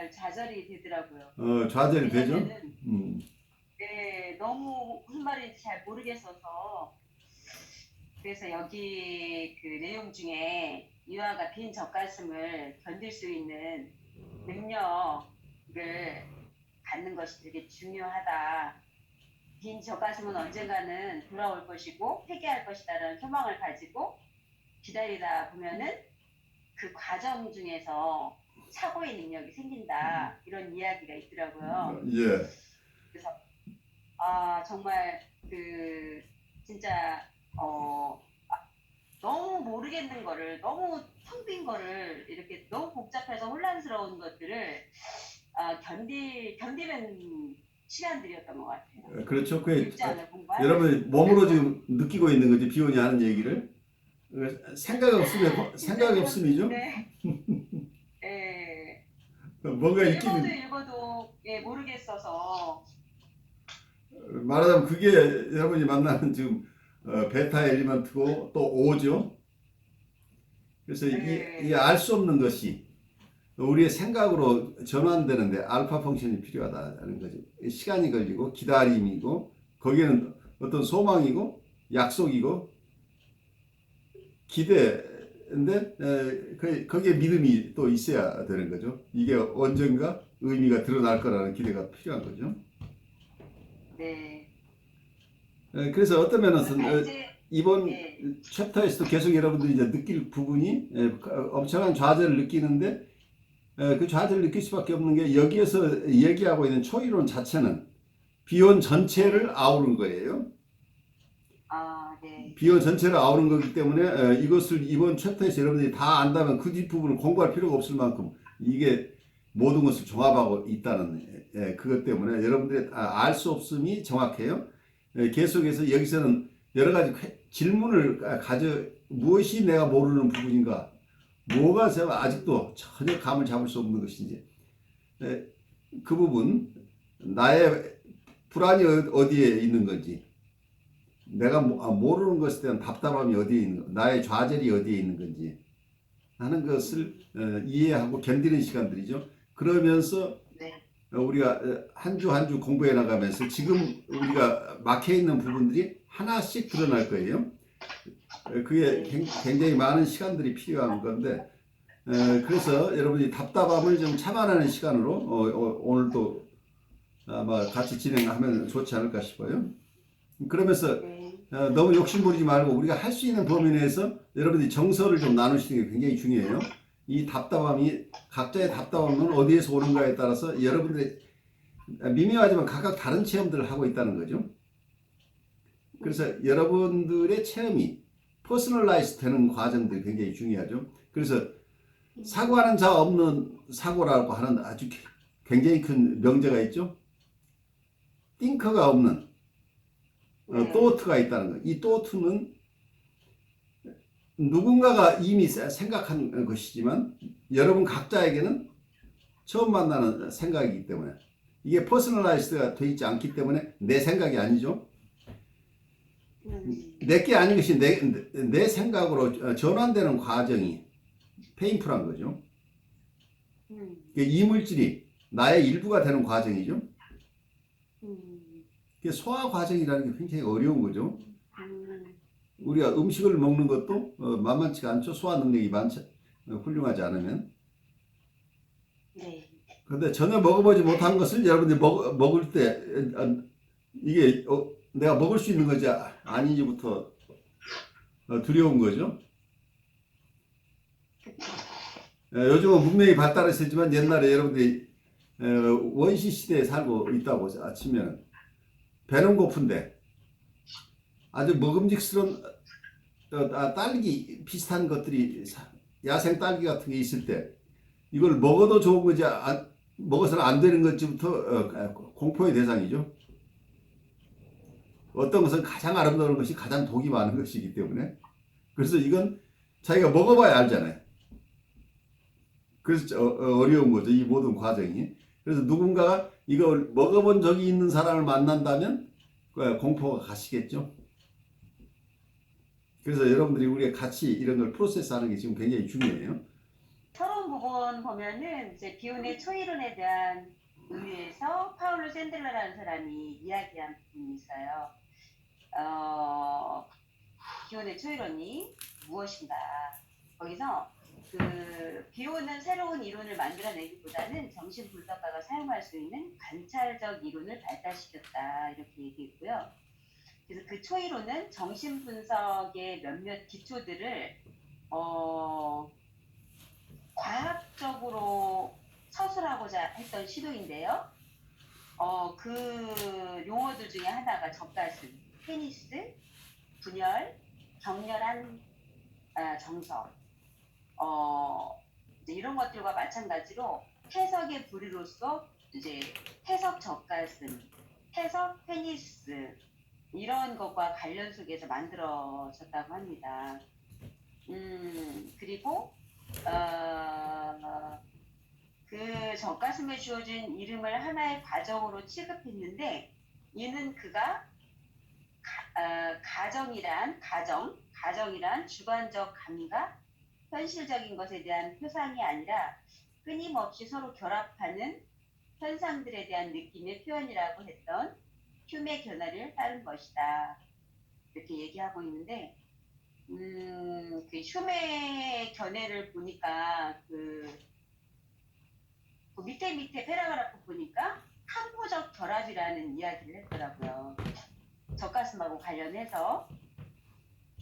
정말 좌절이 되더라고요. 좌절이 되죠? 왜냐면은 네, 너무 무슨 말인지 잘 모르겠어서 그래서 여기 그 내용 중에 이와가 빈 젖가슴을 견딜 수 있는 능력을 갖는 것이 되게 중요하다. 빈 젖가슴은 언젠가는 돌아올 것이고 회개할 것이다라는 소망을 가지고 기다리다 보면은 그 과정 중에서 사고의 능력이 생긴다. 이런 이야기가 있더라고요. 예. 그래서 아 정말 그 진짜 너무 모르겠는 거를 너무 텅 빈 거를 이렇게 너무 복잡해서 혼란스러운 것들을 견디는 시간들이었던 것 같아요. 그렇죠. 읽지 않을 공부할 여러분이 몸으로 지금 느끼고 있는 거지, 비원이 하는 얘기를. 생각이 없음이죠? 네. 예. 뭔가 읽어도 있기는. 읽어도 예, 모르겠어서. 말하자면 그게 여러분이 만나는 지금 베타 엘리먼트고 또 오죠. 그래서 이 알 수 없는 것이 우리의 생각으로 전환되는데 알파 펑션이 필요하다는 거죠. 시간이 걸리고 기다림이고 거기에는 어떤 소망이고 약속이고 기대인데 거기에 믿음이 또 있어야 되는 거죠. 이게 언젠가 의미가 드러날 거라는 기대가 필요한 거죠. 네. 그래서 어떤 면에서 이번 네. 챕터에서도 계속 여러분들이 이제 느낄 부분이 엄청난 좌절을 느끼는데 그 좌절을 느낄 수밖에 없는 게 여기에서 얘기하고 있는 초이론 자체는 비원 전체를 아우른 거예요. 네. 비원 전체를 아우른 거기 때문에 이것을 이번 챕터에서 여러분들이 다 안다면 그 뒷부분을 공부할 필요가 없을 만큼 이게 모든 것을 종합하고 있다는 그것 때문에 여러분들이 알 수 없음이 정확해요. 계속해서 여기서는 여러 가지 질문을 무엇이 내가 모르는 부분인가, 뭐가 제가 아직도 전혀 감을 잡을 수 없는 것인지, 그 부분, 나의 불안이 어디에 있는 건지, 내가 모르는 것에 대한 답답함이 어디에 있는 건지, 나의 좌절이 어디에 있는 건지 하는 것을 이해하고 견디는 시간들이죠. 그러면서 우리가 한 주 한 주 공부해 나가면서 지금 우리가 막혀 있는 부분들이 하나씩 드러날 거예요. 그게 굉장히 많은 시간들이 필요한 건데, 그래서 여러분이 답답함을 좀 참아내는 시간으로 오늘도 아마 같이 진행하면 좋지 않을까 싶어요. 그러면서 너무 욕심부리지 말고 우리가 할 수 있는 범위 내에서 여러분들이 정서를 좀 나누시는 게 굉장히 중요해요. 이 답답함이 각자의 답답함은 어디에서 오는가에 따라서 여러분들의 미묘하지만 각각 다른 체험들을 하고 있다는 거죠. 그래서 여러분들의 체험이 퍼스널라이즈 되는 과정들이 굉장히 중요하죠. 그래서 사고하는 자 없는 사고라고 하는 아주 굉장히 큰 명제가 있죠. 띵커가 없는 또트가 있다는 거예요. 이 또트는 누군가가 이미 생각한 것이지만 여러분 각자에게는 처음 만나는 생각이기 때문에 이게 퍼스널라이즈가 되어 있지 않기 때문에 내 생각이 아니죠. 내게 아닌 것이 내 생각으로 전환되는 과정이 페인풀한 거죠. 이물질이 나의 일부가 되는 과정이죠. 소화 과정이라는 게 굉장히 어려운 거죠. 우리가 음식을 먹는 것도 만만치가 않죠. 소화 능력이 훌륭하지 않으면. 그런데 전혀 먹어보지 못한 것을 여러분들이 먹을 때 이게 내가 먹을 수 있는 건지 아닌지부터 두려운 거죠. 요즘은 문명이 발달했지만 옛날에 여러분들이 원시 시대에 살고 있다고 치면 배는 고픈데 아주 먹음직스러운 딸기 비슷한 것들이 야생 딸기 같은 게 있을 때 이걸 먹어도 좋은 건지 먹어서는 안 되는 건지부터 공포의 대상이죠. 어떤 것은 가장 아름다운 것이 가장 독이 많은 것이기 때문에 그래서 이건 자기가 먹어봐야 알잖아요. 그래서 어려운 거죠. 이 모든 과정이. 그래서 누군가가 이걸 먹어본 적이 있는 사람을 만난다면 공포가 가시겠죠. 그래서 여러분들이 우리가 같이 이런 걸 프로세스하는 게 지금 굉장히 중요해요. 서로 어려운 부분 보면은 이제 비혼의 초이론에 대한 의미에서 파울로 샌들러라는 사람이 이야기한 부분이 있어요. 비혼의 초이론이 무엇인가? 거기서 그 비혼은 새로운 이론을 만들어내기보다는 정신분석가가 사용할 수 있는 관찰적 이론을 발달시켰다 이렇게 얘기했고요. 그래서 그 초이론은 정신분석의 몇몇 기초들을 과학적으로 서술하고자 했던 시도인데요. 그 용어들 중에 하나가 적가슴, 페니스, 분열, 격렬한 정석, 이제 이런 것들과 마찬가지로 해석의 부류로서 이제 해석 적가슴, 해석 페니스 이런 것과 관련 속에서 만들어졌다고 합니다. 그리고 그 적가슴에 주어진 이름을 하나의 과정으로 취급했는데 이는 그가 가정이란 주관적 감과 현실적인 것에 대한 표상이 아니라 끊임없이 서로 결합하는 현상들에 대한 느낌의 표현이라고 했던 휴메 견해를 따른 것이다. 이렇게 얘기하고 있는데 그 휴메 견해를 보니까 그 밑에 패러그래프 보니까 항구적 결합이라는 이야기를 했더라고요. 적가슴하고 관련해서.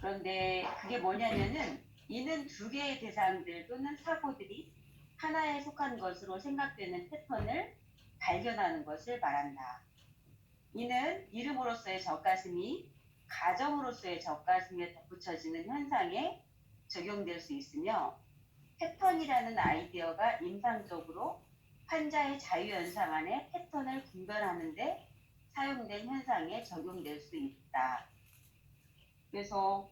그런데 그게 뭐냐면은 이는 두 개의 대상들 또는 사고들이 하나에 속한 것으로 생각되는 패턴을 발견하는 것을 말한다. 이는 이름으로서의 적가슴이 가정으로서의 적가슴에 덧붙여지는 현상에 적용될 수 있으며 패턴이라는 아이디어가 임상적으로 환자의 자유현상 안에 패턴을 분별하는 데 사용된 현상에 적용될 수 있다. 그래서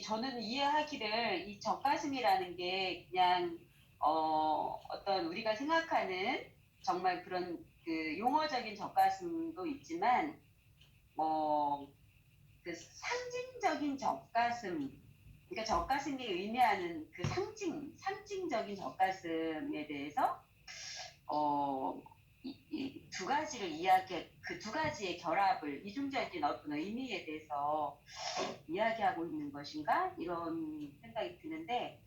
저는 이해하기를 이 적가슴이라는 게 그냥 어떤 우리가 생각하는 정말 그런 그 용어적인 적가슴도 있지만 그 상징적인 적가슴, 그러니까 적가슴이 의미하는 그 상징적인 적가슴에 대해서 이 두 가지를 그 두 가지의 결합을 이중적인 어떤 의미에 대해서 이야기하고 있는 것인가 이런 생각이 드는데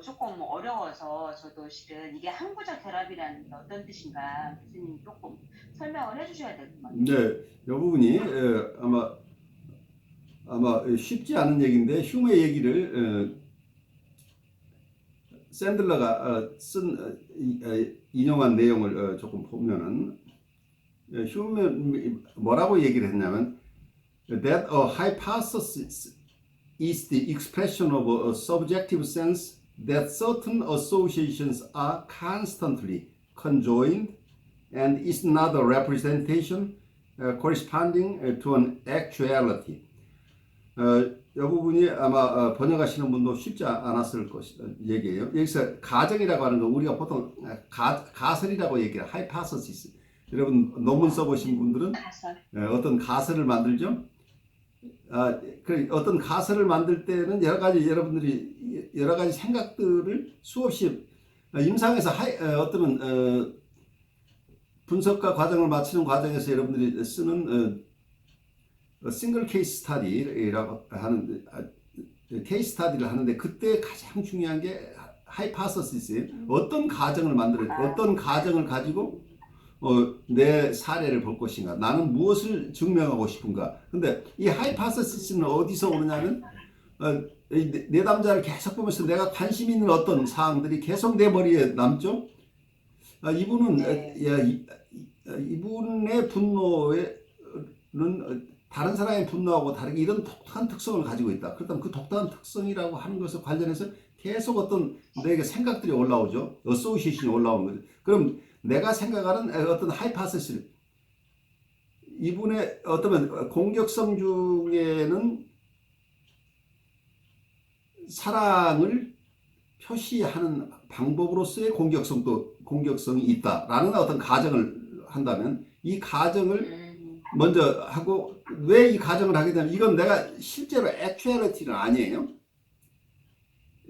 조금 어려워서 저도 실은 이게 항구적 결합이라는 게 어떤 뜻인가 교수님 조금 설명을 해주셔야 될 것 같아요. 네, 이 부분이 아마 쉽지 않은 얘기인데 휴메 얘기를 샌들러가 인용한 내용을 조금 보면은 휴메 뭐라고 얘기를 했냐면 that a hypothesis is the expression of a subjective sense that certain associations are constantly conjoined and is not a representation corresponding to an actuality. 이 부분이 아마 번역하시는 분도 쉽지 않았을 것이다 얘기예요. 여기서 가정이라고 하는 건 우리가 보통 가설이라고 얘기해요. hypothesis. 여러분 논문 써보신 분들은 어떤 가설을 만들죠. 어떤 가설을 만들 때는 여러분들이 여러 가지 생각들을 수없이 임상에서 어떤 분석과 과정을 마치는 과정에서 여러분들이 쓰는 싱글 케이스 스타디라고 하는 케이스 스타디를 하는데 그때 가장 중요한 게 하이파서시스예요. 어떤 가정을 어떤 가정을 가지고 내 사례를 볼 것인가, 나는 무엇을 증명하고 싶은가. 근데 이 하이파서시스는 어디서 오느냐면 내담자를 계속 보면서 내가 관심 있는 어떤 사항들이 계속 내 머리에 남죠. 이분의 분노는 다른 사람의 분노하고 다르게 이런 독특한 특성을 가지고 있다. 그렇다면 그 독특한 특성이라고 하는 것을 관련해서 계속 어떤 내게 생각들이 올라오죠. 어소시에이션이 올라오는 거죠. 그럼 내가 생각하는 어떤 하이파서시스, 이분의 어떤 공격성 중에는 사랑을 표시하는 방법으로서의 공격성이 있다라는 어떤 가정을 한다면 이 가정을 먼저 하고, 왜 이 가정을 하게 되면 이건 내가 실제로 액츄얼리티는 아니에요.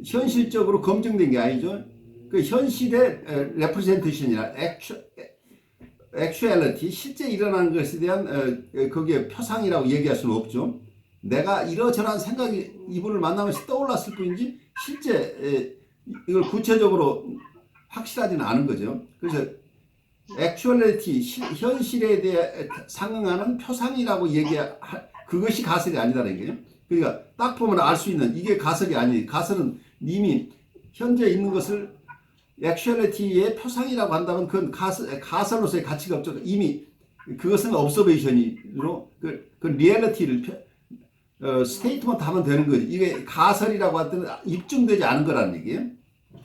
현실적으로 검증된 게 아니죠. 그 현실의 레프레젠테이션이나 액츄얼리티, 실제 일어난 것에 대한 거기에 표상이라고 얘기할 수는 없죠. 내가 이러저러한 생각이 이분을 만나면서 떠올랐을 뿐이지 실제 이걸 구체적으로 확실하지는 않은 거죠. 그래서 액츄얼리티, 현실에 대해 상응하는 표상이라고 그것이 가설이 아니다라는 거예요. 그러니까 딱 보면 알 수 있는 이게 가설이 아니에요. 가설은 이미 현재 있는 것을 액츄얼리티의 표상이라고 한다면 그건 가설로서의 가치가 없죠. 이미 그것은 observation으로 그 리얼리티를 스테이트먼트 하면 되는 거지. 이게 가설이라고 할 때는 입증되지 않은 거라는 얘기예요.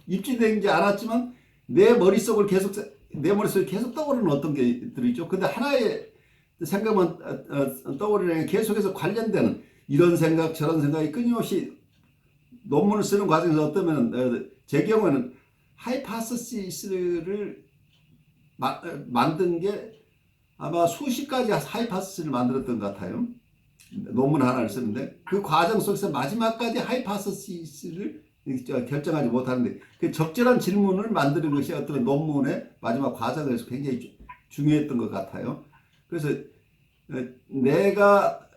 입증되지 않았지만 내 머릿속에 계속 떠오르는 어떤 게 들어있죠. 근데 하나의 생각만 떠오르는 게 계속해서 관련되는 이런 생각 저런 생각이 끊임없이 논문을 쓰는 과정에서 어떠면 제 경우에는 하이파서시스를 만든 게 아마 수십 가지 하이파서시스를 만들었던 것 같아요. 논문 하나를 쓰는데 그 과정 속에서 마지막까지 하이파서시스를 결정하지 못하는데 그 적절한 질문을 만드는 것이 어떤 논문의 마지막 과정에서 굉장히 중요했던 것 같아요. 그래서 내가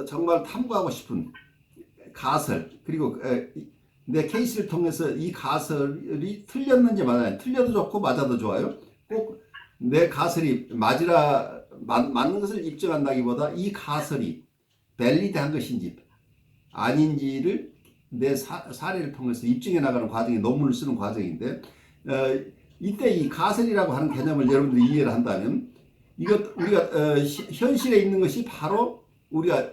정말 탐구하고 싶은 가설 그리고 내 케이스를 통해서 이 가설이 틀렸는지 맞아요. 틀려도 좋고 맞아도 좋아요. 꼭 내 가설이 맞는 것을 입증한다기보다 이 가설이 밸리드한 것인지 아닌지를 내 사례를 통해서 입증해 나가는 과정이 논문을 쓰는 과정인데 이때 이 가설이라고 하는 개념을 여러분들이 이해를 한다면 우리가 현실에 있는 것이 바로 우리가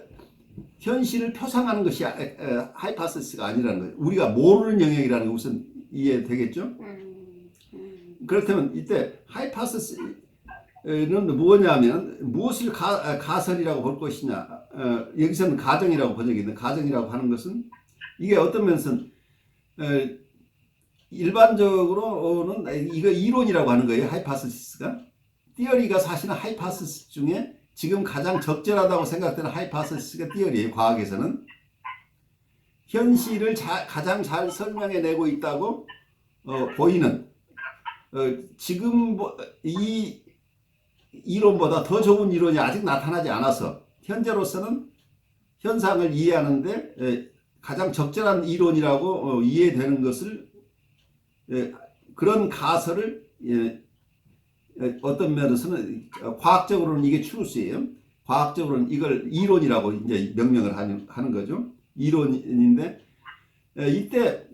현실을 표상하는 것이 하이파서시스가 아니라는 거예요. 우리가 모르는 영역이라는 게 우선 이해되겠죠? 그렇다면 이때 하이파서시스는 뭐냐면 무엇을 가설이라고 볼 것이냐. 여기서는 가정이라고 번역이 있는데 가정이라고 하는 것은 이게 어떤 면에서는 일반적으로는 이거 이론이라고 하는 거예요. 하이파서시스가. 티어리가 사실은 하이파서시스 중에 지금 가장 적절하다고 생각되는 하이파서시스가 티어리예요. 과학에서는. 현실을 가장 잘 설명해내고 있다고 보이는 지금 이 이론보다 더 좋은 이론이 아직 나타나지 않아서 현재로서는 현상을 이해하는데 가장 적절한 이론이라고 이해되는 것을 그런 가설을 어떤 면에서는 과학적으로는 이게 추루스예요. 과학적으로는 이걸 이론이라고 이제 명명을 하는 거죠. 이론인데 이때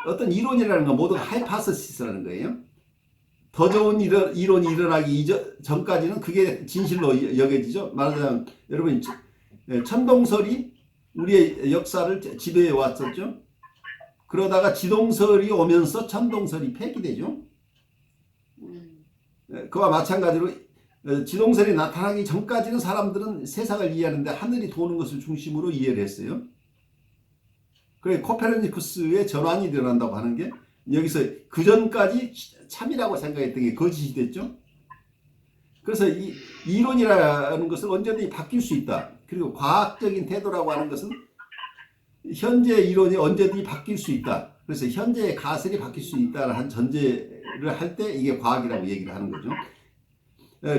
어떤 이론이라는 건 모두 하이파서시스라는 거예요. 더 좋은 이론이 일어나기 전까지는 그게 진실로 여겨지죠. 말하자면 여러분 천동설이 우리의 역사를 지배해 왔었죠. 그러다가 지동설이 오면서 천동설이 폐기되죠. 그와 마찬가지로 지동설이 나타나기 전까지는 사람들은 세상을 이해하는데 하늘이 도는 것을 중심으로 이해를 했어요. 그래 코페르니쿠스의 전환이 일어난다고 하는 게 여기서 그 전까지 참이라고 생각했던 게 거짓이 됐죠. 그래서 이 이론이라는 것은 언제든지 바뀔 수 있다. 그리고 과학적인 태도라고 하는 것은 현재 이론이 언제든지 바뀔 수 있다. 그래서 현재의 가설이 바뀔 수 있다는 한 전제를 할 때 이게 과학이라고 얘기를 하는 거죠.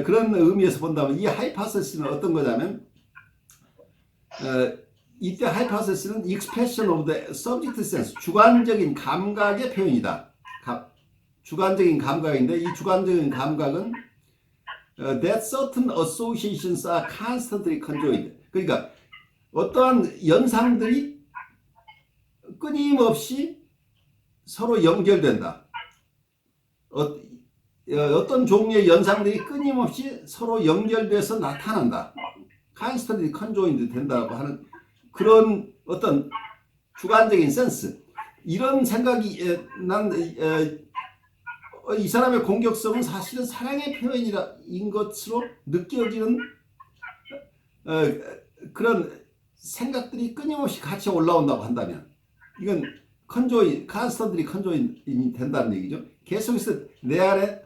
그런 의미에서 본다면 이 하이파서시스는 어떤 거냐면 이때 하이파서시스는 expression of the subject sense, 주관적인 감각의 표현이다. 주관적인 감각인데 이 주관적인 감각은 that certain associations are constantly conjoined. 그러니까 어떠한 연상들이 끊임없이 서로 연결된다. 어떤 종류의 연상들이 끊임없이 서로 연결돼서 나타난다. constantly conjoined 된다고 하는 그런 어떤 주관적인 센스. 이런 생각이 이 사람의 공격성은 사실은 사랑의 표현인 것으로 느껴지는 그런 생각들이 끊임없이 같이 올라온다고 한다면 이건 컨스턴트리 컨조인이 된다는 얘기죠. 계속해서 내 안에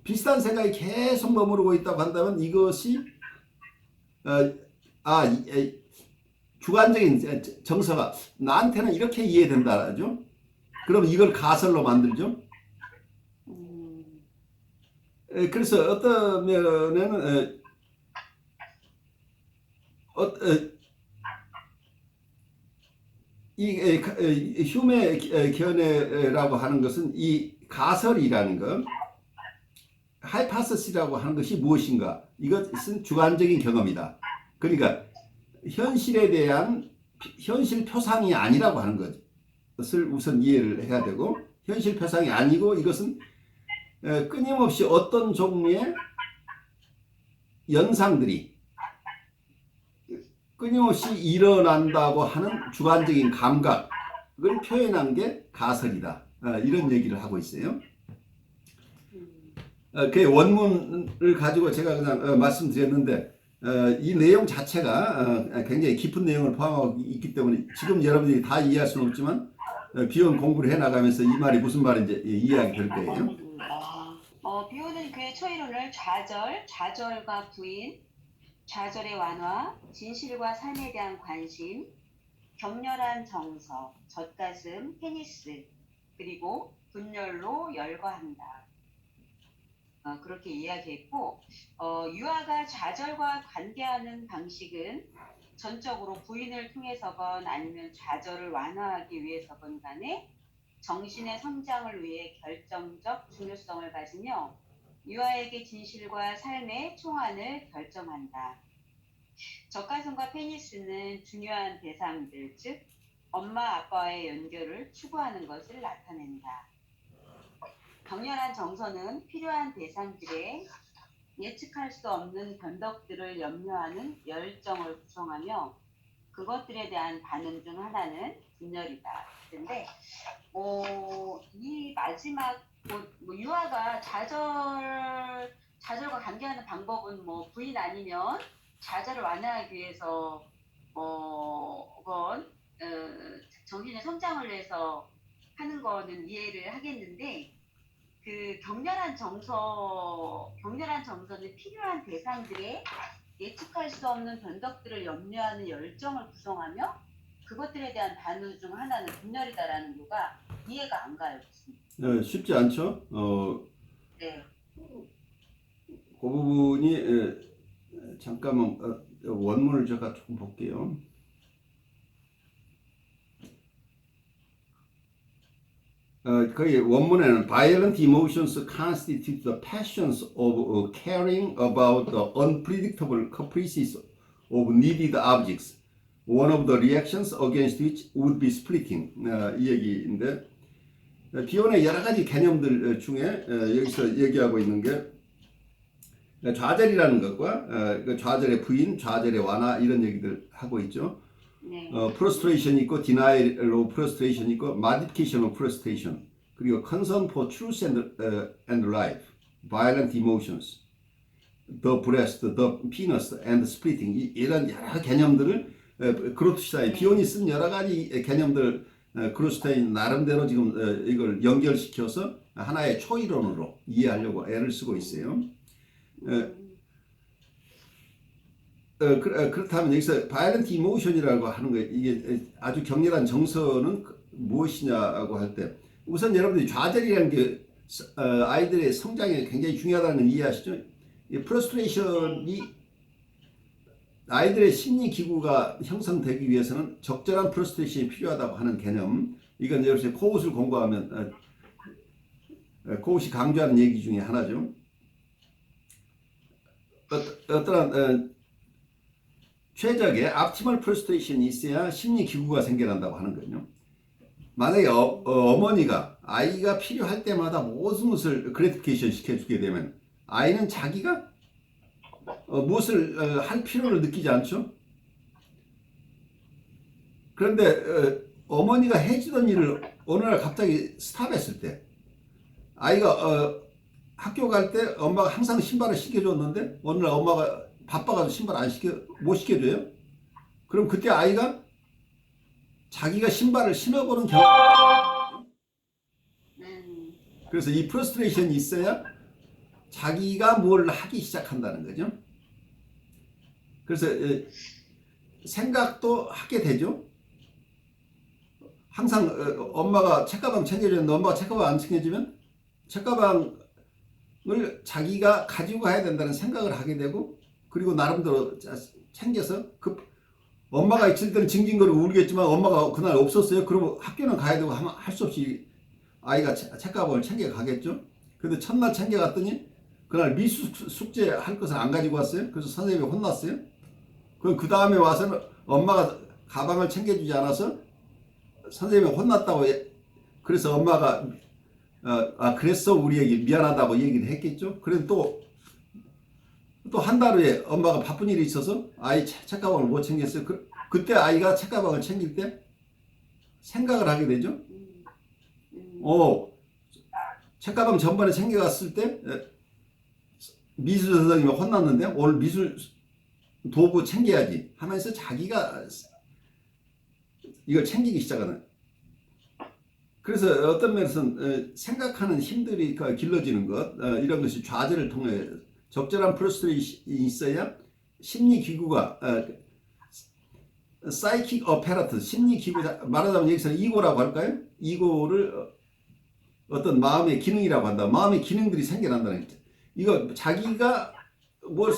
비슷한 생각이 계속 머무르고 있다고 한다면 이것이 주관적인 정서가 나한테는 이렇게 이해된다죠. 그럼 이걸 가설로 만들죠. 그래서 어떤 면에는 이 휴메 견해라고 하는 것은 이 가설이라는 것, 하이파서스라고 하는 것이 무엇인가? 이것은 주관적인 경험이다. 그러니까 현실에 대한 현실 표상이 아니라고 하는 것을 우선 이해를 해야 되고, 현실 표상이 아니고 이것은 끊임없이 어떤 종류의 현상들이 끊임없이 일어난다고 하는 주관적인 감각을 표현한 게 가설이다. 이런 얘기를 하고 있어요. 그 원문을 가지고 제가 그냥 말씀드렸는데, 이 내용 자체가 굉장히 깊은 내용을 포함하고 있기 때문에 지금 여러분들이 다 이해할 수는 없지만 비용 공부를 해나가면서 이 말이 무슨 말인지 이해하게 될 거예요. 비오는 그의 초이론을 좌절, 좌절과 부인, 좌절의 완화, 진실과 삶에 대한 관심, 격렬한 정서, 젖가슴, 페니스, 그리고 분열로 열거한다. 그렇게 이야기했고, 유아가 좌절과 관계하는 방식은 전적으로 부인을 통해서건 아니면 좌절을 완화하기 위해서건 간에 정신의 성장을 위해 결정적 중요성을 가지며 유아에게 진실과 삶의 총안을 결정한다. 젖가슴과 페니스는 중요한 대상들, 즉 엄마 아빠와의 연결을 추구하는 것을 나타낸다. 격렬한 정서는 필요한 대상들의 예측할 수 없는 변덕들을 염려하는 열정을 구성하며 그것들에 대한 반응 중 하나는 분열이다. 그런데 이 마지막 유아가 좌절과 관계하는 방법은 부인 아니면 좌절을 완화하기 위해서 정신의 성장을 위해서 하는 거는 이해를 하겠는데, 그 격렬한 정서는 필요한 대상들의 예측할 수 없는 변덕들을 염려하는 열정을 구성하며 그것들에 대한 반응 중 하나는 분열이다라는 거가 이해가 안 가요. 쉽지 않죠? 네. 그 부분이 잠깐만 원문을 제가 조금 볼게요. 거기 원문에는 violent emotions constitute the passions of caring about the unpredictable caprices of needed objects. One of the reactions against which would be splitting. 이 얘기인데, 비혼의 여러 가지 개념들 중에 여기서 얘기하고 있는 게 좌절이라는 것과 그 좌절의 부인, 좌절의 완화 이런 얘기들 하고 있죠. frustration 있고 denial of frustration 있고 modification of frustration, 그리고 concern for truth and life, violent emotions, the breast, the penis and splitting, 이런 여러 개념들을 그로트슈타인, 비온이 쓴 여러 가지 개념들 그로트슈타인 나름대로 지금 이걸 연결시켜서 하나의 초이론으로 이해하려고 애를 쓰고 있어요. 그렇다면 여기서 violent emotion이라고 하는 거, 이게 아주 격렬한 정서는 무엇이냐고 할 때, 우선 여러분들이 좌절이라는 게 아이들의 성장에 굉장히 중요하다는 걸 이해하시죠? 이 프러스트레이션이 아이들의 심리 기구가 형성되기 위해서는 적절한 프러스트레이션이 필요하다고 하는 개념, 이건 여러분이 코웃을 공부하면 코웃이 강조하는 얘기 중에 하나죠. 어떠한 최적의 optimal frustration이 있어야 심리 기구가 생겨난다고 하는 거예요. 만약에 어머니가 아이가 필요할 때마다 모든 것을 그래티피케이션 시켜주게 되면 아이는 자기가 무엇을 할 필요를 느끼지 않죠. 그런데 어머니가 해주던 일을 어느 날 갑자기 스탑했을 때, 아이가 학교 갈 때 엄마가 항상 신발을 신겨줬는데 어느 날 엄마가 바빠가지고 신발 못 신겨줘요? 그럼 그때 아이가 자기가 신발을 신어보는 경험이 있죠. 그래서 이 프러스트레이션이 있어야 자기가 뭘 하기 시작한다는 거죠. 그래서 생각도 하게 되죠. 항상 엄마가 책가방 챙겨줬는데 엄마가 책가방 안 챙겨주면 책가방 자기가 가지고 가야 된다는 생각을 하게 되고, 그리고 나름대로 챙겨서 엄마가 있을 때는 징징거리고 울겠지만 엄마가 그날 없었어요. 그러면 학교는 가야 되고 하면 할 수 없이 아이가 책가방을 챙겨 가겠죠. 근데 첫날 챙겨 갔더니 그날 미술 숙제 할 것을 안 가지고 왔어요. 그래서 선생님이 혼났어요. 그럼 그 다음에 와서는 엄마가 가방을 챙겨주지 않아서 선생님이 혼났다고. 그래서 엄마가 그랬어 우리에게 미안하다고 얘기를 했겠죠. 그래서 또 한 달 후에 엄마가 바쁜 일이 있어서 아이 책가방을 못 챙겼어요. 그때 아이가 책가방을 챙길 때 생각을 하게 되죠. 책가방 전번에 챙겨갔을 때 미술 선생님이 혼났는데 오늘 미술 도구 챙겨야지 하면서 자기가 이걸 챙기기 시작하는. 그래서 어떤 면에서는 생각하는 힘들이 길러지는 것, 이런 것이 좌절을 통해 적절한 프로스트레이션이 있어야 심리기구가 사이킥 어페라트, 심리기구, 말하자면 여기서 이고라고 할까요? 이고를 어떤 마음의 기능이라고 한다. 마음의 기능들이 생겨난다는 거죠. 이거 자기가 뭘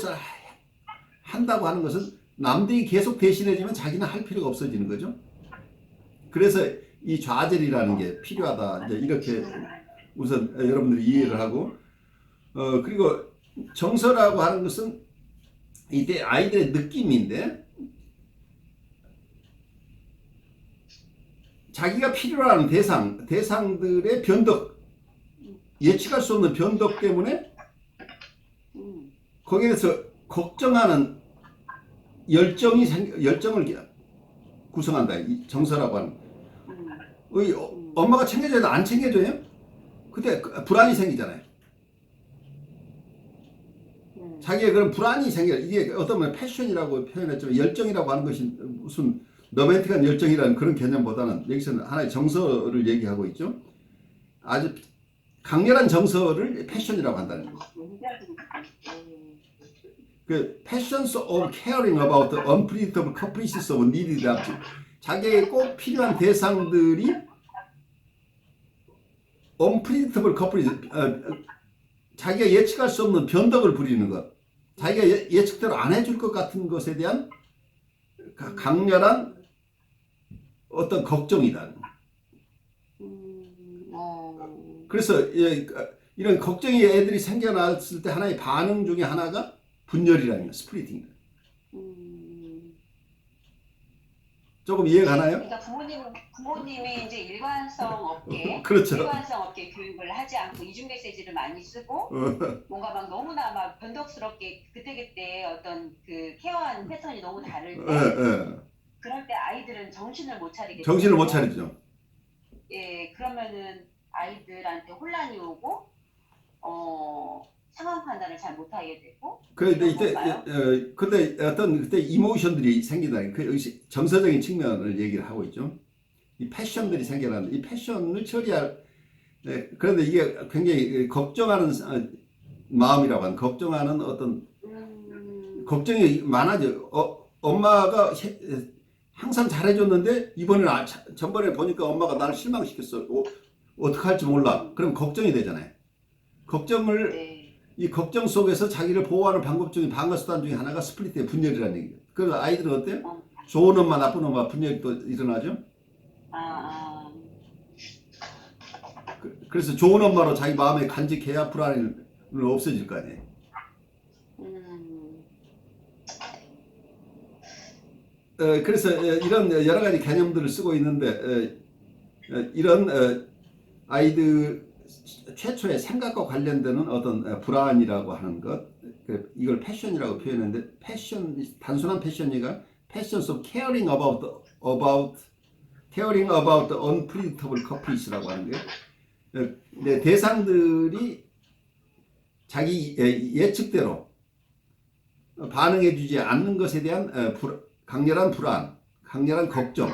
한다고 하는 것은 남들이 계속 대신해주면 자기는 할 필요가 없어지는 거죠. 그래서 이 좌절이라는 게 필요하다. 이제 이렇게 우선 여러분들이 이해를 하고, 그리고 정서라고 하는 것은 이때 아이들의 느낌인데, 자기가 필요로 하는 대상들의 변덕, 예측할 수 없는 변덕 때문에 거기에서 걱정하는 열정을 구성한다. 이 정서라고 하는. 엄마가 챙겨줘도 안 챙겨줘요? 그때 불안이 생기잖아요. 자기의 그런 불안이 생겨. 이게 어떤 면 패션이라고 표현했지만 열정이라고 하는 것이 무슨 로맨틱한 열정이라는 그런 개념보다는 여기서는 하나의 정서를 얘기하고 있죠. 아주 강렬한 정서를 패션이라고 한다는 거죠. 그 passions of caring about the unpredictable caprices of needed object. 자기에게 꼭 필요한 대상들이 unpredictable caprices, 자기가 예측할 수 없는 변덕을 부리는 것, 자기가 예측대로 안 해줄 것 같은 것에 대한 강렬한 어떤 걱정이다. 그래서 이런 걱정이 애들이 생겨났을 때 하나의 반응 중에 하나가 분열이라는 거, 스플리팅. 조금 이해가 가나요? 그러니까 부모님이 이제 일관성 없게, 그렇죠. 일관성 없게 교육을 하지 않고 이중 메시지를 많이 쓰고 뭔가 막 너무나 막 변덕스럽게 그때그때 어떤 그 케어하는 패턴이 너무 다를 때 그럴 때 아이들은 정신을 못 차리겠죠. 정신을 못 차리죠. 예, 그러면은 아이들한테 혼란이 오고 상황 판단을 잘 못하게 되고. 그런데 이때 근데 어떤 그때 이모션들이 생긴다. 그 정서적인 측면을 얘기를 하고 있죠. 이 패션들이 생겨나는 이 패션을 처리할. 그런데 이게 굉장히 걱정하는 마음이라고 하는, 걱정하는 어떤 걱정이 많아져. 엄마가 항상 잘해줬는데 이번에는 전번에 보니까 엄마가 나를 실망시켰어. 어떻게 할지 몰라. 그럼 걱정이 되잖아요. 이 걱정 속에서 자기를 보호하는 방법 중에 방어수단 중에 하나가 스플릿의 분열이라는 얘기예요. 그래서 아이들은 어때요? 좋은 엄마, 나쁜 엄마 분열이 또 일어나죠. 그래서 좋은 엄마로 자기 마음에 간직해야 불안을 없어질 거 아니에요. 그래서 이런 여러 가지 개념들을 쓰고 있는데, 이런 아이들 최초의 생각과 관련되는 어떤 불안이라고 하는 것, 이걸 패션이라고 표현했는데, 단순한 패션이가 passions of caring about the unpredictable caprices라고 하는 거예요. 대상들이 자기 예측대로 반응해주지 않는 것에 대한 강렬한 불안, 강렬한 걱정,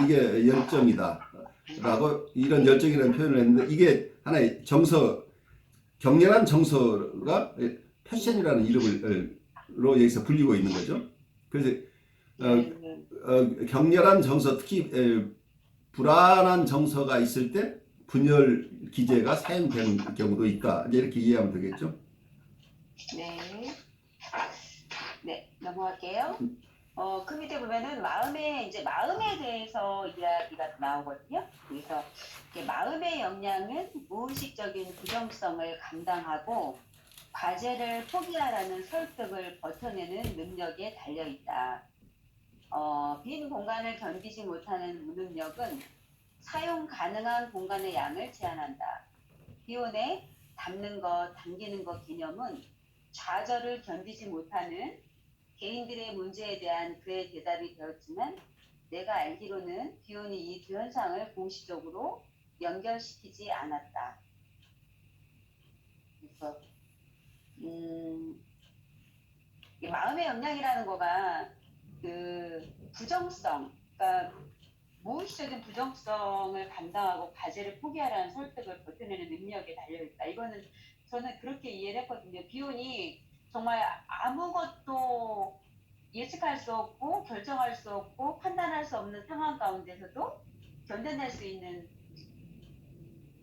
이게 열정이다 라고, 이런 열정이라는 표현을 했는데, 이게 하나의 격렬한 정서가 패션이라는 이름으로 여기서 불리고 있는 거죠. 그래서 격렬한 정서, 특히 불안한 정서가 있을 때 분열 기제가 사용되는 경우도 있다. 이제 이렇게 이해하면 되겠죠? 네. 네, 넘어갈게요. 그 밑에 보면은 마음에 대해서 이야기가 나오거든요. 그래서 이게 마음의 역량은 무의식적인 부정성을 감당하고 과제를 포기하라는 설득을 버텨내는 능력에 달려 있다. 빈 공간을 견디지 못하는 무능력은 사용 가능한 공간의 양을 제한한다. 비온에 담는 것, 당기는 것 개념은 좌절을 견디지 못하는 개인들의 문제에 대한 그의 대답이 되었지만 내가 알기로는 비온이 이 두 현상을 공식적으로 연결시키지 않았다. 그래서 이 마음의 역량이라는 거가 그 부정성, 그러니까 무의식적인 부정성을 감당하고 과제를 포기하라는 설득을 버텨내는 능력에 달려있다. 이거는 저는 그렇게 이해를 했거든요. 비온이 정말 아무것도 예측할 수 없고 결정할 수 없고 판단할 수 없는 상황 가운데서도 견뎌낼 수 있는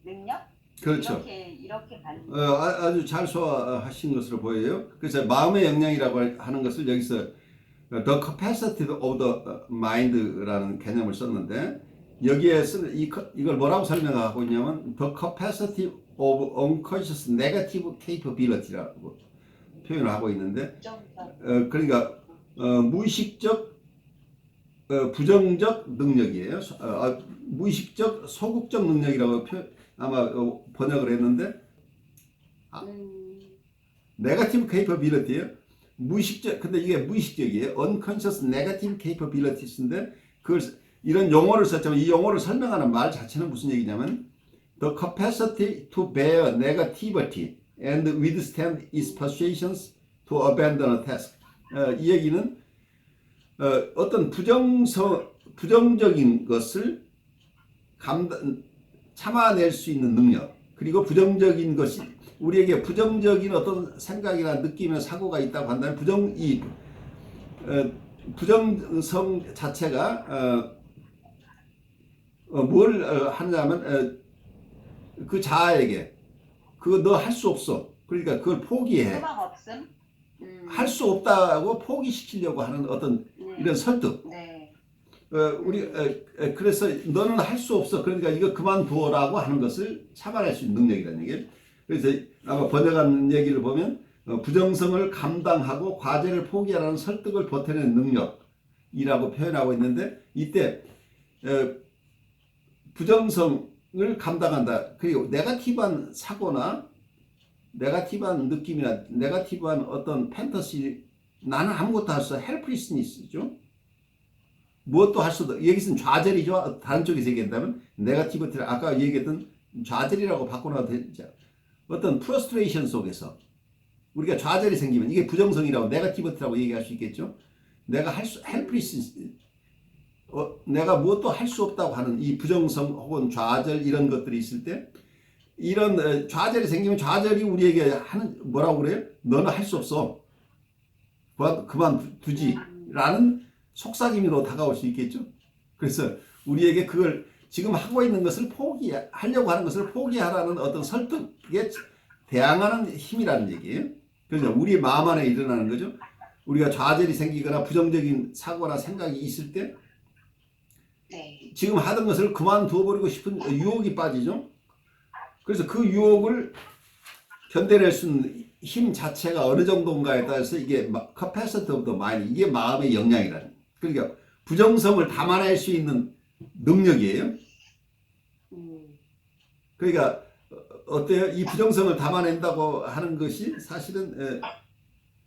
능력? 그렇죠. 이렇게 가는 아주 잘 소화하신 것으로 보여요. 그래서 마음의 역량이라고 하는 것을 여기서 The capacity of the mind라는 개념을 썼는데 여기에 쓰는 이걸 뭐라고 설명하고 있냐면 The capacity of unconscious negative capability라고 표현을 하고 있는데 그러니까 무의식적 부정적 능력이에요. 무의식적 소극적 능력이라고 아마 번역을 했는데 네거티브 케이퍼빌리티예요. 무의식적, 근데 이게 무의식적이에요. unconscious negative capabilities인데 그걸 이런 용어를 썼지만 이 용어를 설명하는 말 자체는 무슨 얘기냐면 the capacity to bear negativity and withstand its persuasions to abandon a task. 이 얘기는 어떤 부정적인 것을 참아낼 수 있는 능력, 그리고 부정적인 것이 우리에게 부정적인 어떤 생각이나 느낌이나 사고가 있다고 한다면 부정성 자체가 뭘 하냐면 그 자아에게 그거 너 할 수 없어. 그러니까 그걸 포기해. 소망 없음. 할 수 없다고 포기시키려고 하는 어떤 이런 설득. 네. 그래서 너는 할 수 없어. 그러니까 이거 그만두어라고 하는 것을 참아낼 수 있는 능력이라는 얘기예요. 그래서 아마 번역한 얘기를 보면 부정성을 감당하고 과제를 포기하라는 설득을 버텨내는 능력이라고 표현하고 있는데 이때 부정성을 감당한다. 그리고 네거티브한 사고나 네거티브한 느낌이나 네거티브한 어떤 판타시 나는 아무것도 할 수 없어. 헬플리스니스죠. 무엇도 할 수 없다. 여기서는 좌절이죠. 다른 쪽에서 얘기한다면 네거티브티를 아까 얘기했던 좌절이라고 바꿔놔도 되죠. 어떤 프러스트레이션 속에서 우리가 좌절이 생기면 이게 부정성이라고 네거티브티라고 얘기할 수 있겠죠. 내가 헬플리스 내가 무엇도 할 수 없다고 하는 이 부정성 혹은 좌절 이런 것들이 있을 때 이런 좌절이 생기면 좌절이 우리에게 하는 뭐라고 그래요? 너는 할 수 없어. 그만두지 라는 속삭임으로 다가올 수 있겠죠. 그래서 우리에게 그걸 지금 하고 있는 것을 하려고 하는 것을 포기하라는 어떤 설득에 대항하는 힘이라는 얘기예요. 그래서 우리 마음 안에 일어나는 거죠. 우리가 좌절이 생기거나 부정적인 사고나 생각이 있을 때 지금 하던 것을 그만두어버리고 싶은 유혹이 빠지죠. 그래서 그 유혹을 견뎌낼 수 있는 힘 자체가 어느 정도인가에 따라서 이게 capacity of the mind, 이게 마음의 역량이라는. 그러니까 부정성을 담아낼 수 있는 능력이에요. 그러니까 어때요? 이 부정성을 담아낸다고 하는 것이 사실은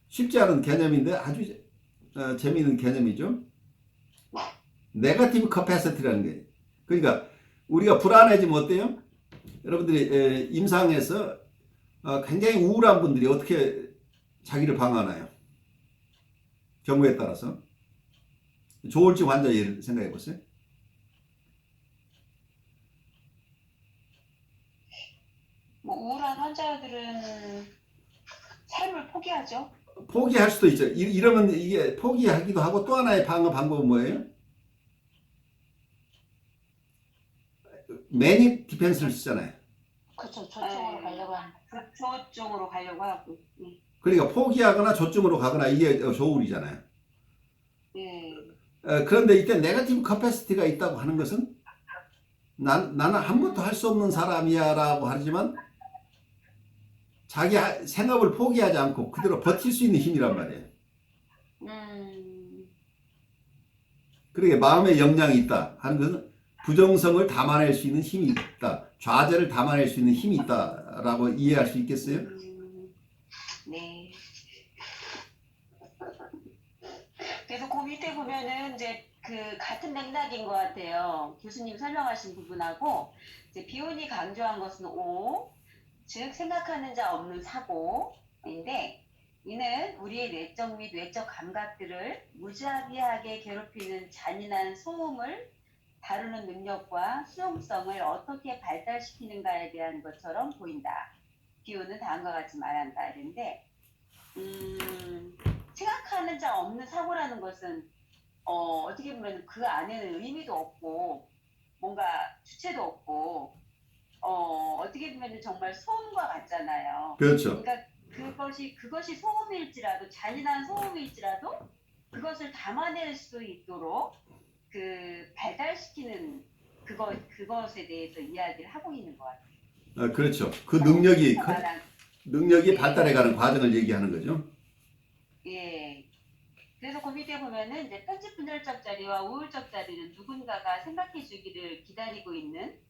쉽지 않은 개념인데 아주 재미있는 개념이죠. 네거티브 커패시티라는 게. 그러니까 우리가 불안해지면 어때요? 여러분들이 임상에서 굉장히 우울한 분들이 어떻게 자기를 방어하나요? 경우에 따라서. 조울증 환자 예를 생각해 보세요. 뭐 우울한 환자들은 삶을 포기하죠. 포기할 수도 있죠. 이러면 이게 포기하기도 하고 또 하나의 방어 방법은 뭐예요? 매닉 디펜스를 쓰잖아요. 그쵸, 저쪽으로 가려고 하는. 저쪽으로 가려고 하고. 그러니까 포기하거나 저쪽으로 가거나 이게 조울이잖아요. 예. 그런데 이때 네거티브 커패시티가 있다고 하는 것은 나는 아무것도 할 수 없는 사람이야 라고 하지만 자기 생업을 포기하지 않고 그대로 버틸 수 있는 힘이란 말이에요. 그러니까 마음의 역량이 있다 하는 것은 부정성을 담아낼 수 있는 힘이 있다. 좌절을 담아낼 수 있는 힘이 있다라고 이해할 수 있겠어요? 네. 그래서 그 밑에 보면은 이제 그 같은 맥락인 것 같아요. 교수님 설명하신 부분하고 이제 비온이 강조한 것은 O, 즉 생각하는 자 없는 사고인데 이는 우리의 내적 및 외적 감각들을 무자비하게 괴롭히는 잔인한 소음을 다루는 능력과 수용성을 어떻게 발달시키는가에 대한 것처럼 보인다. 비오는 다음과 같이 말한다. 이런데 생각하는 자 없는 사고라는 것은 어떻게 보면 그 안에는 의미도 없고 뭔가 주체도 없고 어떻게 보면 정말 소음과 같잖아요. 그렇죠. 그러니까 그것이 소음일지라도 잔인한 소음일지라도 그것을 담아낼 수 있도록 그 발달시키는 그것에 대해서 이야기를 하고 있는 것 같아요. 그렇죠. 그 능력이 네. 발달해가는 과정을 얘기하는 거죠. 예. 그래서 그 밑에 보면은 이제 편집 분열적 자리와 우울적 자리는 누군가가 생각해 주기를 기다리고 있는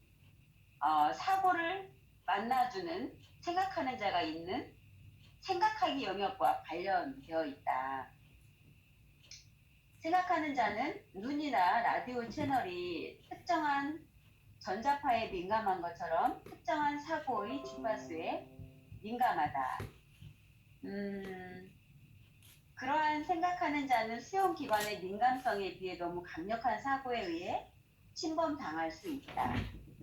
사고를 만나주는 생각하는 자가 있는 생각하기 영역과 관련되어 있다. 생각하는 자는 눈이나 라디오 채널이 특정한 전자파에 민감한 것처럼 특정한 사고의 주파수에 민감하다. 그러한 생각하는 자는 수용기관의 민감성에 비해 너무 강력한 사고에 의해 침범당할 수 있다.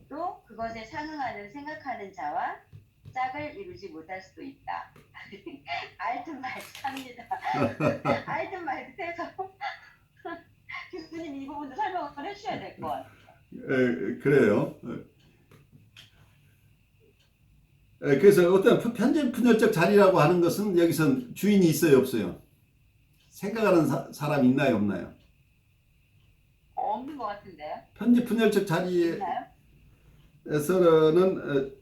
또 그것에 상응하는 생각하는 자와 짝을 이루지 못할 수도 있다. 알듯말듯합니다. 알듯말듯해서 교수님 이 부분도 설명을 해주셔야 될 것 같아요. 그래요. 그래서 어떤 편집 분열적 자리라고 하는 것은 여기선 주인이 있어요, 없어요? 생각하는 사람 있나요, 없나요? 없는 것 같은데요? 편집 분열적 있나요? 자리에서는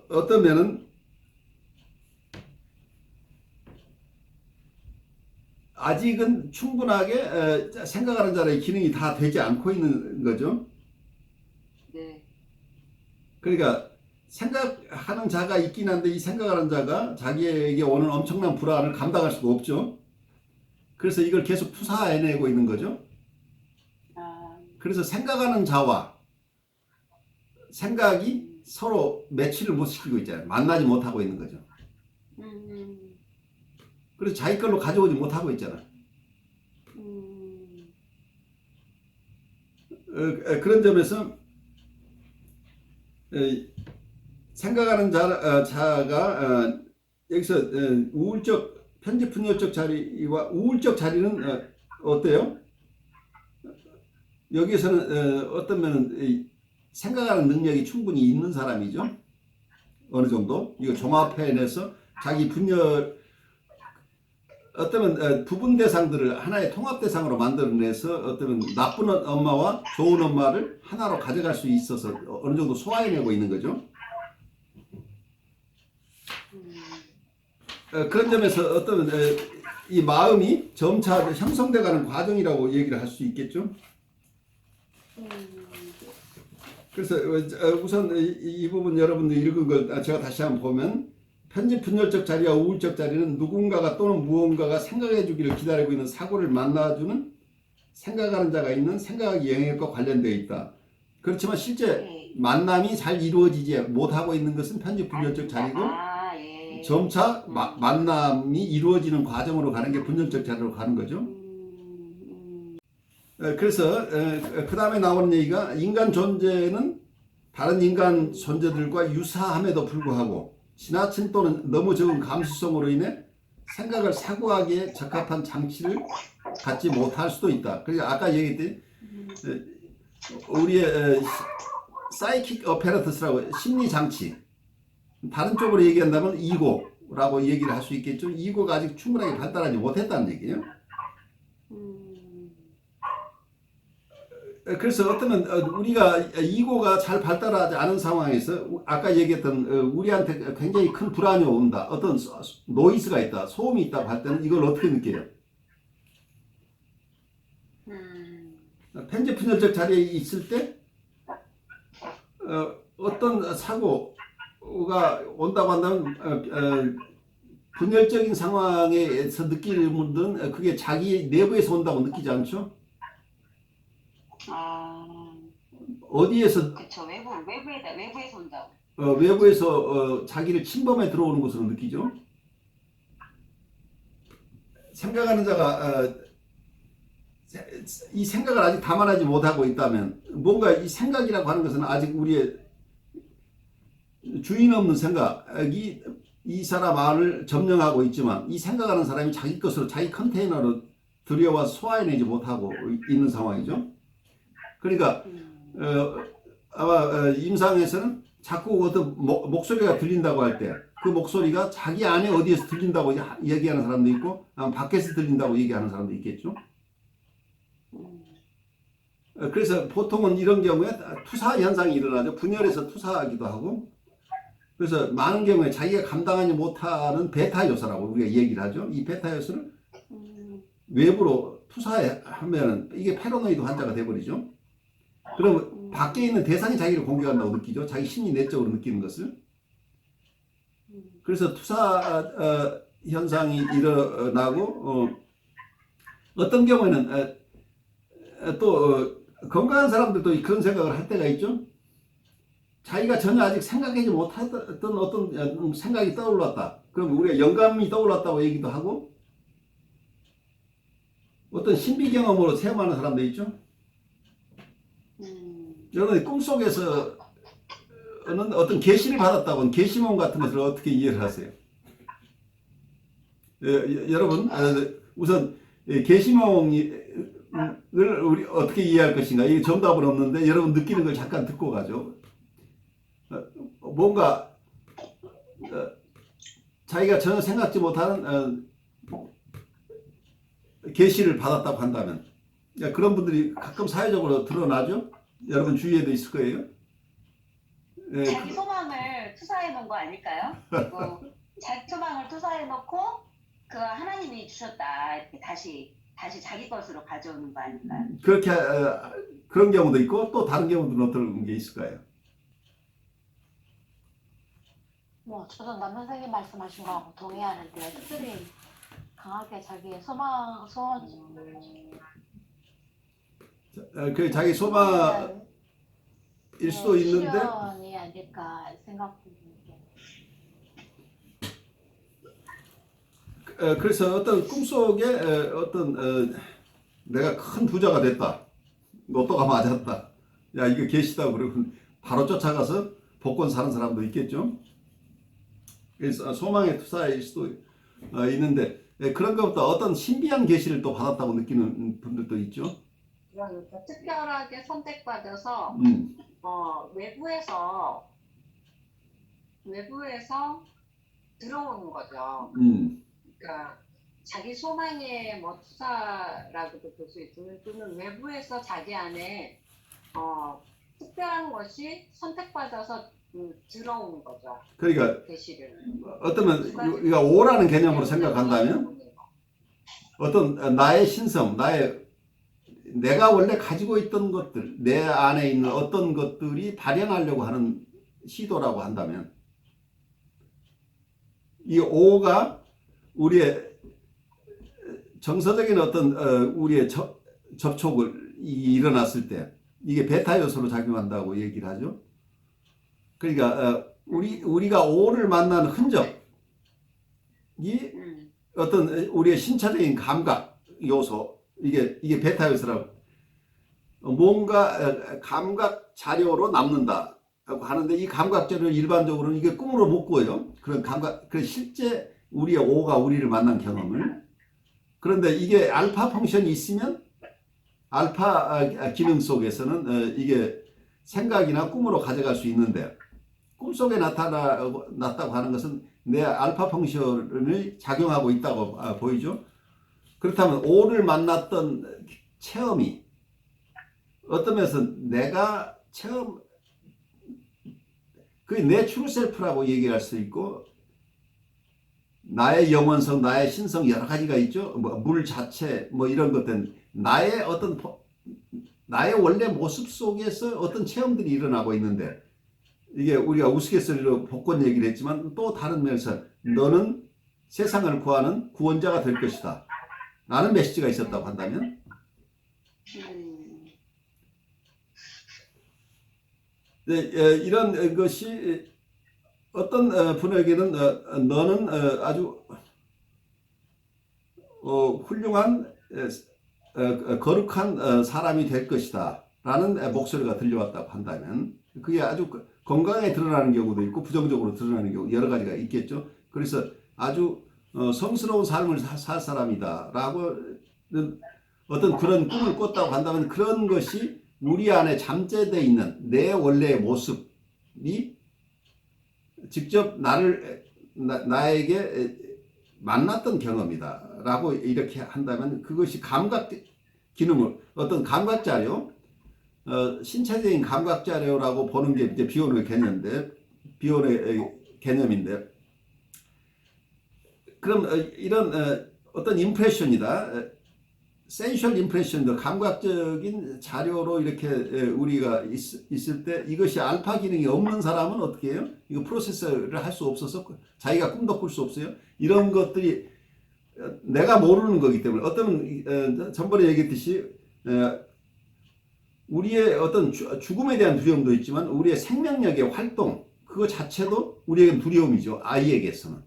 어떤 면은 아직은 충분하게 생각하는 자의 기능이 다 되지 않고 있는 거죠. 네. 그러니까 생각하는 자가 있긴 한데 이 생각하는 자가 자기에게 오는 엄청난 불안을 감당할 수가 없죠. 그래서 이걸 계속 투사해내고 있는 거죠. 그래서 생각하는 자와 생각이 서로 매치를 못 시키고 있잖아요. 만나지 못하고 있는 거죠. 그래서 자기 걸로 가져오지 못하고 있잖아. 그런 점에서 생각하는 자가 여기서 우울적 편집 분열적 자리와 우울적 자리는 어때요? 여기에서는 어떤 면은 생각하는 능력이 충분히 있는 사람이죠. 어느 정도 이거 종합해내서 자기 분열 어쩌면 부분 대상들을 하나의 통합 대상으로 만들어내서 어쩌면 나쁜 엄마와 좋은 엄마를 하나로 가져갈 수 있어서 어느 정도 소화해내고 있는 거죠. 그런 점에서 어쩌면 이 마음이 점차 형성돼가는 과정이라고 얘기를 할 수 있겠죠. 그래서 우선 이 부분 여러분들 읽은 걸 제가 다시 한번 보면 편집 분열적 자리와 우울적 자리는 누군가가 또는 무언가가 생각해 주기를 기다리고 있는 사고를 만나주는 생각하는 자가 있는 생각의 영역과 관련되어 있다. 그렇지만 실제 만남이 잘 이루어지지 못하고 있는 것은 편집 분열적 자리고 점차 만남이 이루어지는 과정으로 가는 게 분열적 자리로 가는 거죠. 그래서 그 다음에 나오는 얘기가 인간 존재는 다른 인간 존재들과 유사함에도 불구하고 지나친 또는 너무 적은 감수성으로 인해 생각을 사고하기에 적합한 장치를 갖지 못할 수도 있다. 그러니까 아까 얘기했듯이 우리의 사이킥 어페러터스라고 심리 장치. 다른 쪽으로 얘기한다면 이고라고 얘기를 할 수 있겠죠. 이고가 아직 충분하게 발달하지 못했다는 얘기예요. 그래서 어쩌면 우리가 이고가 잘 발달하지 않은 상황에서 아까 얘기했던 우리한테 굉장히 큰 불안이 온다. 어떤 노이즈가 있다. 소음이 있다고 할 때는 이걸 어떻게 느껴요? 편집분열적 자리에 있을 때 어떤 사고가 온다고 한다면 분열적인 상황에서 느끼는 분들은 그게 자기 내부에서 온다고 느끼지 않죠? 어디에서 그쵸. 외부에서 온다고. 외부에서 자기를 침범해 들어오는 것으로 느끼죠? 생각하는 자가 이 생각을 아직 담아내지 못하고 있다면 뭔가 이 생각이라고 하는 것은 아직 우리의 주인 없는 생각이 이 사람 안을 점령하고 있지만 이 생각하는 사람이 자기 것으로 자기 컨테이너로 들여와서 소화해내지 못하고 있는 상황이죠. 그러니까 아마 임상에서는 자꾸 어떤 목소리가 들린다고 할 때 그 목소리가 자기 안에 어디에서 들린다고 얘기하는 사람도 있고 밖에서 들린다고 얘기하는 사람도 있겠죠. 그래서 보통은 이런 경우에 투사 현상이 일어나죠. 분열해서 투사하기도 하고. 그래서 많은 경우에 자기가 감당하지 못하는 베타 요소라고 우리가 얘기를 하죠. 이 베타 요소를 외부로 투사하면 이게 패러노이드 환자가 돼버리죠. 그럼 밖에 있는 대상이 자기를 공격한다고 느끼죠. 자기 심리 내적으로 느끼는 것을. 그래서 투사 현상이 일어나고 어떤 경우에는 또 건강한 사람들도 그런 생각을 할 때가 있죠. 자기가 전혀 아직 생각하지 못했던 어떤 생각이 떠올랐다. 그럼 우리가 영감이 떠올랐다고 얘기도 하고 어떤 신비 경험으로 체험하는 사람도 있죠. 여러분 꿈속에서는 어떤 계시를 받았다고 계시몽 같은 것을 어떻게 이해를 하세요? 여러분 우선 계시몽을 우리 어떻게 이해할 것인가? 이게 정답은 없는데 여러분 느끼는 걸 잠깐 듣고 가죠. 뭔가 자기가 전혀 생각지 못하는 계시를 받았다고 한다면 그런 분들이 가끔 사회적으로 드러나죠. 여러분 주위에도 있을 거예요. 자기 소망을 투사해 놓은 거 아닐까요? 그리고 자기 소망을 투사해 놓고 그 하나님이 주셨다 이렇게 다시 자기 것으로 가져오는 거 아닐까요? 그렇게 그런 경우도 있고 또 다른 경우들은 어떤 게 있을까요? 저도 남 선생님 말씀하신 거하고 동의하는데 특별히 강하게 자기의 소원 그 자기 소망일 수도 있는데 실현이 아닐까 생각됩니다. 그래서 어떤 꿈속에 어떤 내가 큰 부자가 됐다. 로또가 맞았다. 야 이거 계시다 그러고 바로 쫓아가서 복권 사는 사람도 있겠죠. 그래서 소망의 투사일 수도 있는데 그런 것보다 어떤 신비한 계시를 또 받았다고 느끼는 분들도 있죠. 그러니까 특별하게 선택받아서 외부에서 들어오는 거죠. 그러니까 자기 소망의 뭐 투사라고도 볼 수 있지만 또는 외부에서 자기 안에 특별한 것이 선택받아서 들어오는 거죠. 그러니까 계시를. 어쩌면 우리가 오라는 개념으로 생각한다면 어떤 나의 신성, 내가 원래 가지고 있던 것들, 내 안에 있는 어떤 것들이 발현하려고 하는 시도라고 한다면 이 오가 우리의 정서적인 어떤 우리의 접촉을 일어났을 때 이게 베타 요소로 작용한다고 얘기를 하죠. 그러니까 우리가 오를 만난 흔적이 어떤 우리의 신체적인 감각 요소 이게 베타 요소라고 뭔가 감각 자료로 남는다 하는데 이 감각 자료를 일반적으로는 이게 꿈으로 못 꿔요. 그런 감각 그 실제 우리의 오가 우리를 만난 경험을 그런데 이게 알파 펑션이 있으면 알파 기능 속에서는 이게 생각이나 꿈으로 가져갈 수 있는데 꿈속에 나타났다고 하는 것은 내 알파 펑션이 작용하고 있다고 보이죠. 그렇다면 O를 만났던 체험이 어떤 면에서 내가 체험 그게 내 트루셀프라고 얘기할 수 있고 나의 영원성, 나의 신성 여러 가지가 있죠. 물 자체 뭐 이런 것들 나의 나의 원래 모습 속에서 어떤 체험들이 일어나고 있는데 이게 우리가 우스갯소리로 복권 얘기를 했지만 또 다른 면에서 너는 세상을 구하는 구원자가 될 것이다 라는 메시지가 있었다고 한다면 이런 것이 어떤 분에게는 너는 아주 훌륭한 거룩한 사람이 될 것이다 라는 목소리가 들려왔다고 한다면 그게 아주 건강에 드러나는 경우도 있고 부정적으로 드러나는 경우 여러 가지가 있겠죠. 그래서 아주 성스러운 삶을 살 사람이다 라고 어떤 그런 꿈을 꿨다고 한다면 그런 것이 우리 안에 잠재되어 있는 내 원래의 모습이 직접 나에게 만났던 경험이다 라고 이렇게 한다면 그것이 감각 기능을 어떤 감각 자료 신체적인 감각 자료라고 보는 게 이제 비혼의 개념인데 그럼 이런 어떤 임프레션이다 센슈얼 임프레션도 감각적인 자료로 이렇게 우리가 있을 때 이것이 알파 기능이 없는 사람은 어떻게 해요? 이거 프로세서를 할 수 없어서 자기가 꿈도 꿀 수 없어요. 이런 것들이 내가 모르는 거기 때문에 어떤 전번에 얘기했듯이 우리의 어떤 죽음에 대한 두려움도 있지만 우리의 생명력의 활동 그거 자체도 우리에게는 두려움이죠. 아이에게서는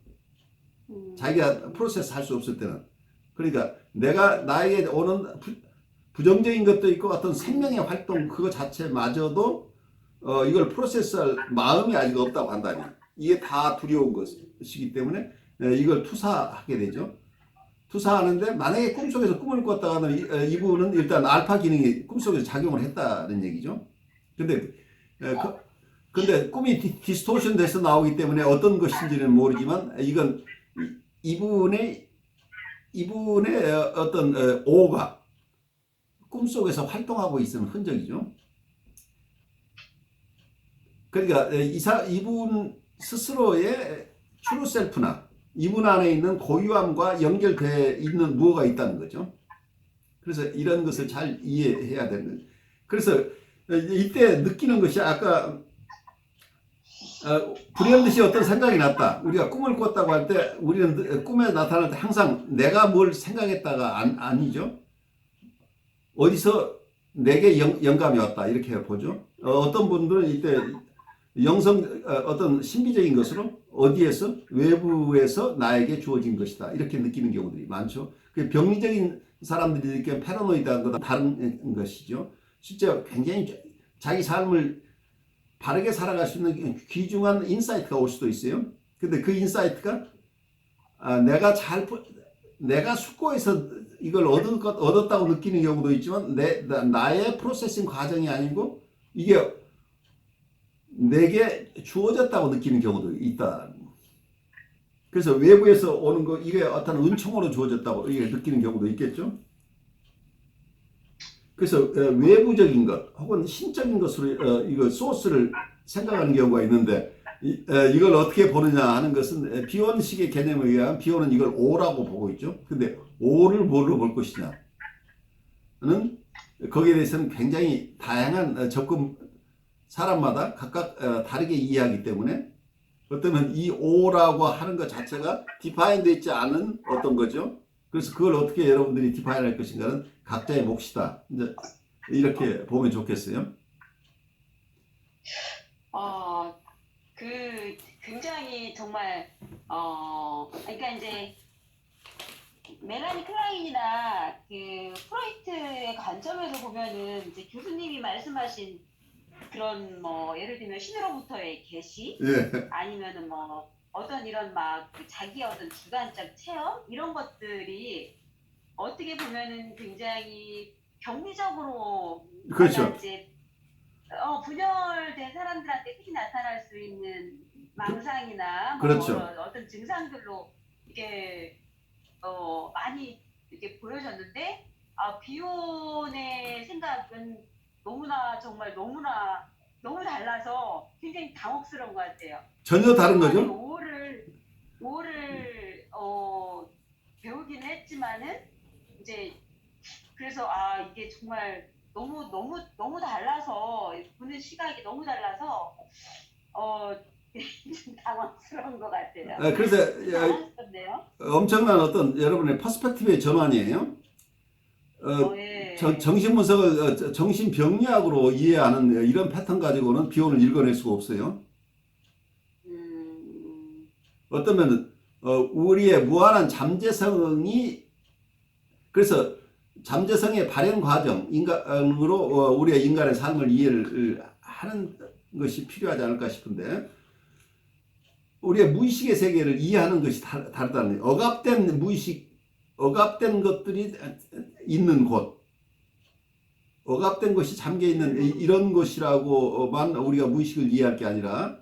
자기가 프로세스 할 수 없을 때는 그러니까 내가 나에게 오는 부정적인 것도 있고 어떤 생명의 활동 그거 자체마저도 이걸 프로세스할 마음이 아직 없다고 한다면 이게 다 두려운 것이기 때문에 이걸 투사하게 되죠. 투사하는데 만약에 꿈속에서 꿈을 꿨다가 하면 이분은 일단 알파 기능이 꿈속에서 작용을 했다는 얘기죠. 근데 꿈이 디스토션 돼서 나오기 때문에 어떤 것인지는 모르지만 이건 이분의 어떤 오가 꿈속에서 활동하고 있는 흔적이죠. 그러니까 이분 스스로의 트루 셀프나 이분 안에 있는 고유함과 연결되어 있는 무엇가 있다는 거죠. 그래서 이런 것을 잘 이해해야 되는 거죠. 그래서 이때 느끼는 것이 아까 불현듯이 어떤 생각이 났다. 우리가 꿈을 꿨다고 할 때 우리는 꿈에 나타날 때 항상 내가 뭘 생각했다가 아니죠. 어디서 내게 영감이 왔다 이렇게 보죠. 어떤 분들은 이때 어떤 신비적인 것으로 어디에서 외부에서 나에게 주어진 것이다 이렇게 느끼는 경우들이 많죠. 그 병리적인 사람들이 느끼는 패러노이드한 것과 다른 것이죠. 실제 굉장히 자기 삶을 바르게 살아갈 수 있는 귀중한 인사이트가 올 수도 있어요. 근데 그 인사이트가 내가 숙고해서 이걸 얻었다고 느끼는 경우도 있지만 나의 프로세싱 과정이 아니고 이게 내게 주어졌다고 느끼는 경우도 있다. 그래서 외부에서 오는 거 이게 어떤 은총으로 주어졌다고 이게 느끼는 경우도 있겠죠. 그래서 외부적인 것 혹은 신적인 것으로 이거 소스를 생각하는 경우가 있는데 이걸 어떻게 보느냐 하는 것은 비원식의 개념에 의하면 비원은 이걸 O라고 보고 있죠. 근데 O를 뭘로 볼 것이냐는 거기에 대해서는 굉장히 다양한 접근 사람마다 각각 다르게 이해하기 때문에 어쩌면 이 O라고 하는 것 자체가 디파인 되어 있지 않은 어떤 거죠. 그래서 그걸 어떻게 여러분들이 디파인 할 것인가는 각자의 몫이다. 이제 이렇게 보면 좋겠어요. 굉장히 정말 그러니까 이제 멜라니 클라인이나 그 프로이트의 관점에서 보면은 이제 교수님이 말씀하신 그런 뭐 예를 들면 신으로부터의 계시 아니면은 뭐 어떤 이런 막그 자기 어떤 주관적 체험 이런 것들이 어떻게 보면은 굉장히 경리적으로 그렇죠. 내가 이제 분열된 사람들한테 특히 나타날 수 있는 망상이나 뭐 그렇죠. 어떤 증상들로 이게 많이 이렇게 보여졌는데 비혼의 생각은 너무나 정말 너무나 너무 달라서 굉장히 당혹스러운 것 같아요. 전혀 다른 아니, 거죠. 오를 배우긴 했지만은 이제 그래서 이게 정말 너무 달라서 보는 시각이 너무 달라서 좀 당황스러운 것 같아요. 그래서 당황스럽네요. 엄청난 어떤 여러분의 퍼스펙티브의 전환이에요. 예. 정신분석을 정신병리학으로 이해하는 이런 패턴 가지고는 비혼을 읽어낼 수가 없어요. 어떤 면은 우리의 무한한 잠재성이 그래서 잠재성의 발현 과정 인간으로 우리의 인간의 삶을 이해를 하는 것이 필요하지 않을까 싶은데 우리의 무의식의 세계를 이해하는 것이 다르다는 거예요. 억압된 무의식, 억압된 것들이 있는 곳, 억압된 것이 잠겨있는 이런 것이라고만 우리가 무의식을 이해할 게 아니라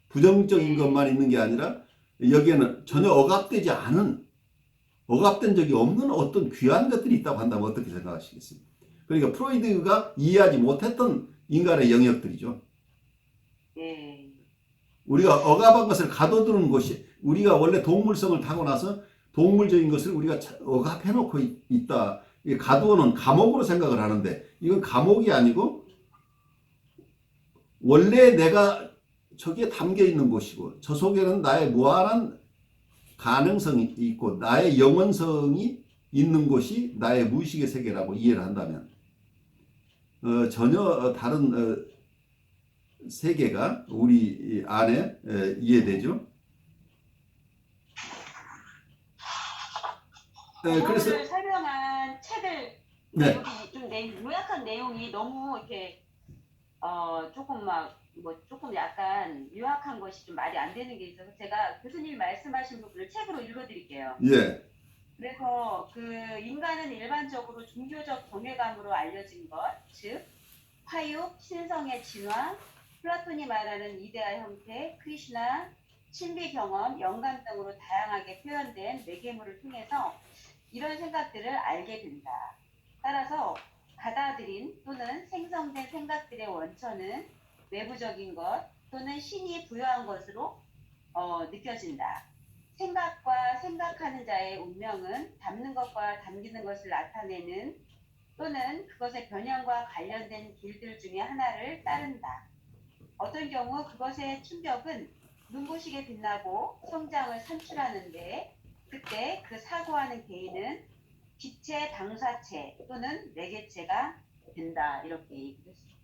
부정적인 것만 있는 게 아니라 여기에는 전혀 억압되지 않은 억압된 적이 없는 어떤 귀한 것들이 있다고 한다면 어떻게 생각하시겠습니까? 그러니까 프로이드가 이해하지 못했던 인간의 영역들이죠. 예. 우리가 억압한 것을 가둬두는 것이 우리가 원래 동물성을 타고나서 동물적인 것을 우리가 억압해놓고 있다. 가두어놓은 감옥으로 생각을 하는데 이건 감옥이 아니고 원래 내가 저기에 담겨있는 곳이고 저 속에는 나의 무한한 가능성이 있고 나의 영원성이 있는 곳이 나의 무의식의 세계라고 이해를 한다면 전혀 다른 세계가 우리 안에 이해되죠. 그래서 오늘 설명한 책을 네. 여기 좀 요약한 내용이 너무 이렇게 조금 조금 약간 요약한 것이 좀 말이 안 되는 게 있어서 제가 교수님이 말씀하신 부분을 책으로 읽어드릴게요. 예. 그래서 그 인간은 일반적으로 종교적 경외감으로 알려진 것, 즉 화육, 신성의 진화, 플라톤이 말하는 이데아 형태, 크리슈나, 신비 경험, 영감 등으로 다양하게 표현된 매개물을 통해서 이런 생각들을 알게 된다. 따라서 받아들인 또는 생성된 생각들의 원천은 외부적인 것 또는 신이 부여한 것으로 느껴진다. 생각과 생각하는 자의 운명은 담는 것과 담기는 것을 나타내는 또는 그것의 변형과 관련된 길들 중에 하나를 따른다. 어떤 경우 그것의 충격은 눈부시게 빛나고 성장을 산출하는데 그때 그 사고하는 개인은 빛의 방사체 또는 매개체가 된다. 이렇게 얘기했습니다.